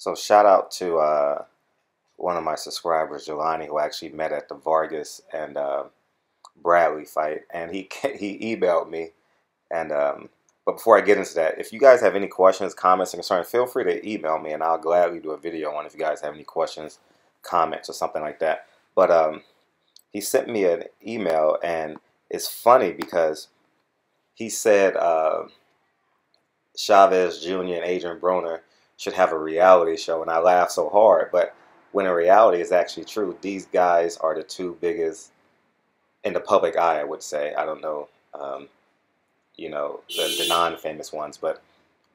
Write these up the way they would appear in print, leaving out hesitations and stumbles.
So shout out to one of my subscribers, Jelani, who actually met at the Vargas and Bradley fight, and he emailed me. And but before I get into that, if you guys have any questions, comments, and concerns, feel free to email me, and I'll gladly do a video on if you guys have any questions, comments, or something like that. But he sent me an email, and it's funny because he said Chavez Jr. and Adrien Broner should have a reality show, and I laughed so hard. But when in reality is actually true, these guys are the two biggest in the public eye, I would say. I don't know, the non-famous ones, but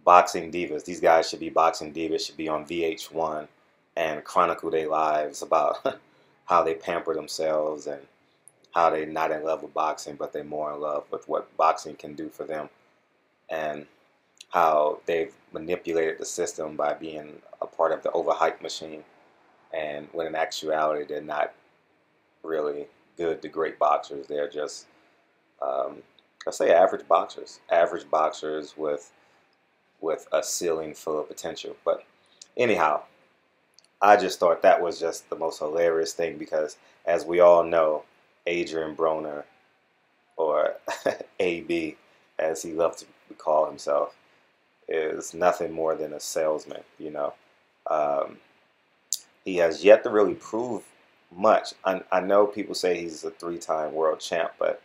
boxing divas. These guys should be boxing divas, should be on VH1 and chronicle their lives about how they pamper themselves and how they're not in love with boxing, but they're more in love with what boxing can do for them, and how they've manipulated the system by being a part of the overhyped machine, and when in actuality they're not really good to great boxers. They're just, let's say, average boxers with a ceiling full of potential. But anyhow, I just thought that was just the most hilarious thing because, as we all know, Adrien Broner, or AB, as he loved to call himself, is nothing more than a salesman. Um, he has yet to really prove much. I know people say he's a three-time world champ, but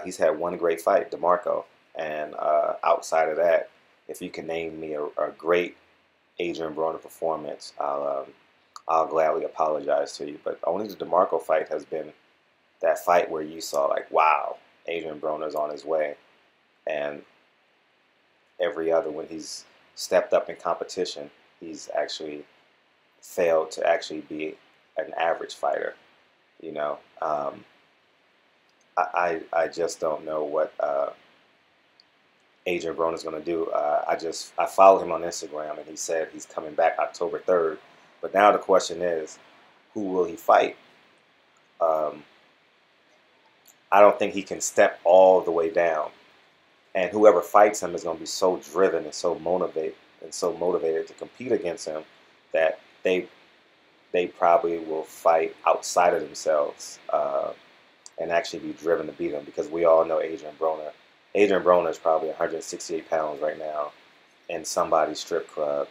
he's had one great fight, DeMarco. And outside of that, if you can name me a great Adrien Broner performance, I'll gladly apologize to you. But only the DeMarco fight has been that fight where you saw, like, wow, Adrien Broner's on his way. And every other, when he's stepped up in competition, he's actually failed to actually be an average fighter. You know, I just don't know what Adrien Broner is going to do. I followed him on Instagram, and he said he's coming back October 3rd. But now the question is, who will he fight? I don't think he can step all the way down. And whoever fights him is going to be so driven and so motivated to compete against him that they probably will fight outside of themselves and actually be driven to beat him, because we all know Adrien Broner. Adrien Broner is probably 168 pounds right now in somebody's strip club,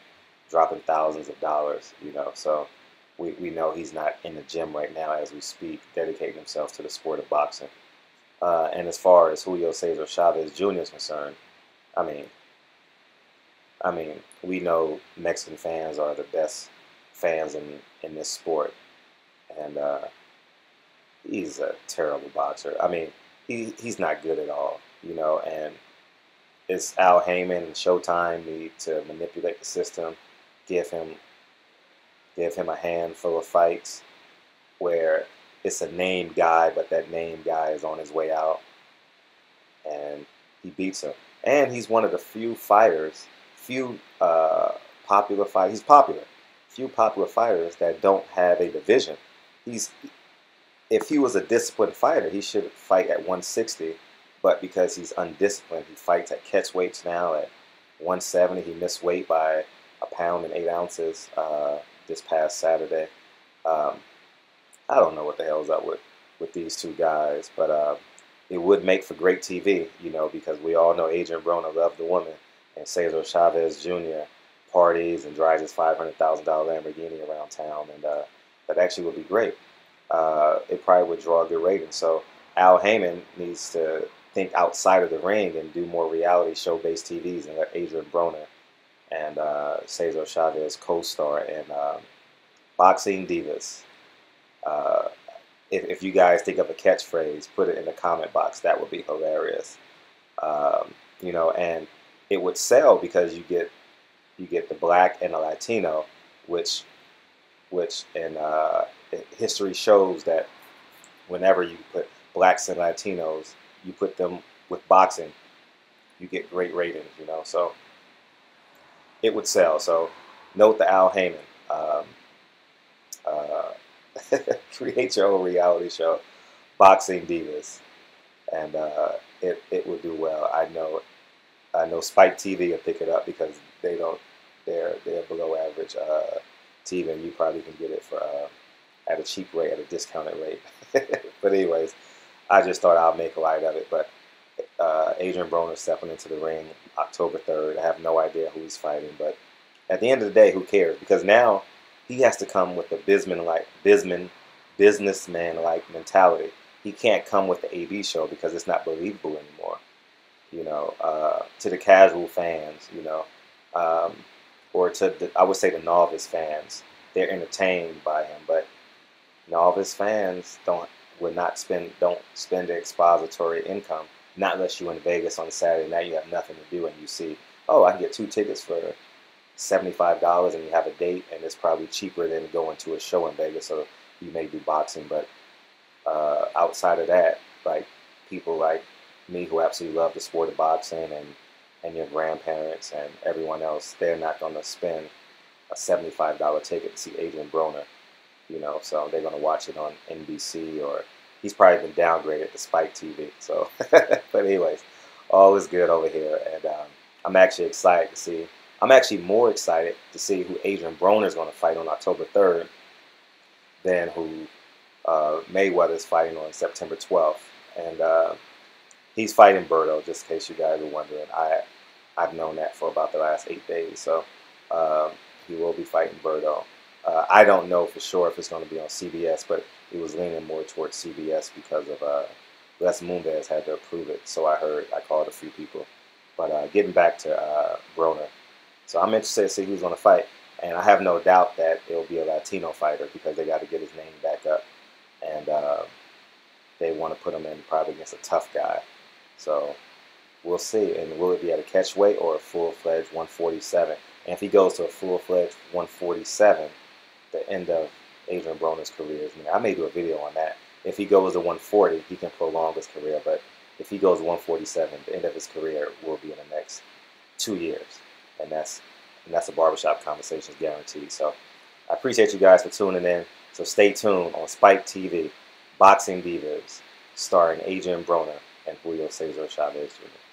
dropping thousands of dollars. So we know he's not in the gym right now as we speak, dedicating himself to the sport of boxing. And as far as Julio Cesar Chavez Jr. is concerned, I mean, we know Mexican fans are the best fans in this sport, and he's a terrible boxer. I mean, he's not good at all, and it's Al Heyman and Showtime need to manipulate the system, give him a handful of fights where it's a named guy, but that named guy is on his way out, and he beats him. And he's one of the few fighters, popular fighters. He's popular. Few popular fighters that don't have a division. If he was a disciplined fighter, he should fight at 160, but because he's undisciplined, he fights at catch weights now at 170. He missed weight by 1 pound and 8 ounces this past Saturday. I don't know what the hell's up with these two guys, but it would make for great TV, because we all know Adrien Broner loved the woman, and Cesar Chavez Jr. parties and drives his $500,000 Lamborghini around town, and that actually would be great. It probably would draw a good rating. So Al Heyman needs to think outside of the ring and do more reality show-based TVs, and let Adrien Broner and Cesar Chavez co-star in Boxing Divas. If you guys think of a catchphrase, put it in the comment box. That would be hilarious. And it would sell because you get the black and the Latino, which in history shows that whenever you put blacks and Latinos, you put them with boxing, you get great ratings. So it would sell. So note the Al Heyman. Create your own reality show, Boxing Divas, and it will do well. I know Spike TV will pick it up because they don't they're below average TV, and you probably can get it for at a cheap rate, at a discounted rate. But anyways, I just thought I'll make light of it. But Adrien Broner stepping into the ring October 3rd. I have no idea who he's fighting, but at the end of the day, who cares? Because now he has to come with the businessman-like mentality. He can't come with the AB show because it's not believable anymore. You know, to the casual fans, you know, or to I would say the novice fans, they're entertained by him, but novice fans don't spend the expository income, not unless you're in Vegas on a Saturday night, you have nothing to do, and you see, oh, I can get 2 tickets for $75, and you have a date, and it's probably cheaper than going to a show in Vegas, so you may do boxing. But outside of that, like people like me who absolutely love the sport of boxing, and your grandparents and everyone else, they're not going to spend a $75 ticket to see Adrien Broner, you know, so they're going to watch it on NBC, or he's probably been downgraded to Spike TV. So, but anyways, all is good over here, and I'm actually excited to see. I'm actually more excited to see who Adrien Broner is going to fight on October 3rd than who Mayweather is fighting on September 12th. And he's fighting Berto, just in case you guys are wondering. I've known that for about the last 8 days. So he will be fighting Berto. I don't know for sure if it's going to be on CBS, but it was leaning more towards CBS because of Les Moonves had to approve it. So I heard. I called a few people. But getting back to Broner. So I'm interested to see who's going to fight. And I have no doubt that it'll be a Latino fighter because they got to get his name back up. And they want to put him in probably against a tough guy. So we'll see. And will it be at a catch weight or a full-fledged 147? And if he goes to a full-fledged 147, the end of Adrien Broner's career. I may do a video on that. If he goes to 140, he can prolong his career. But if he goes to 147, the end of his career will be in the next 2 years. And that's a barbershop conversation guaranteed. So I appreciate you guys for tuning in. So stay tuned on Spike TV, Boxing Divas, starring Adrien Broner and Julio Cesar Chavez Jr.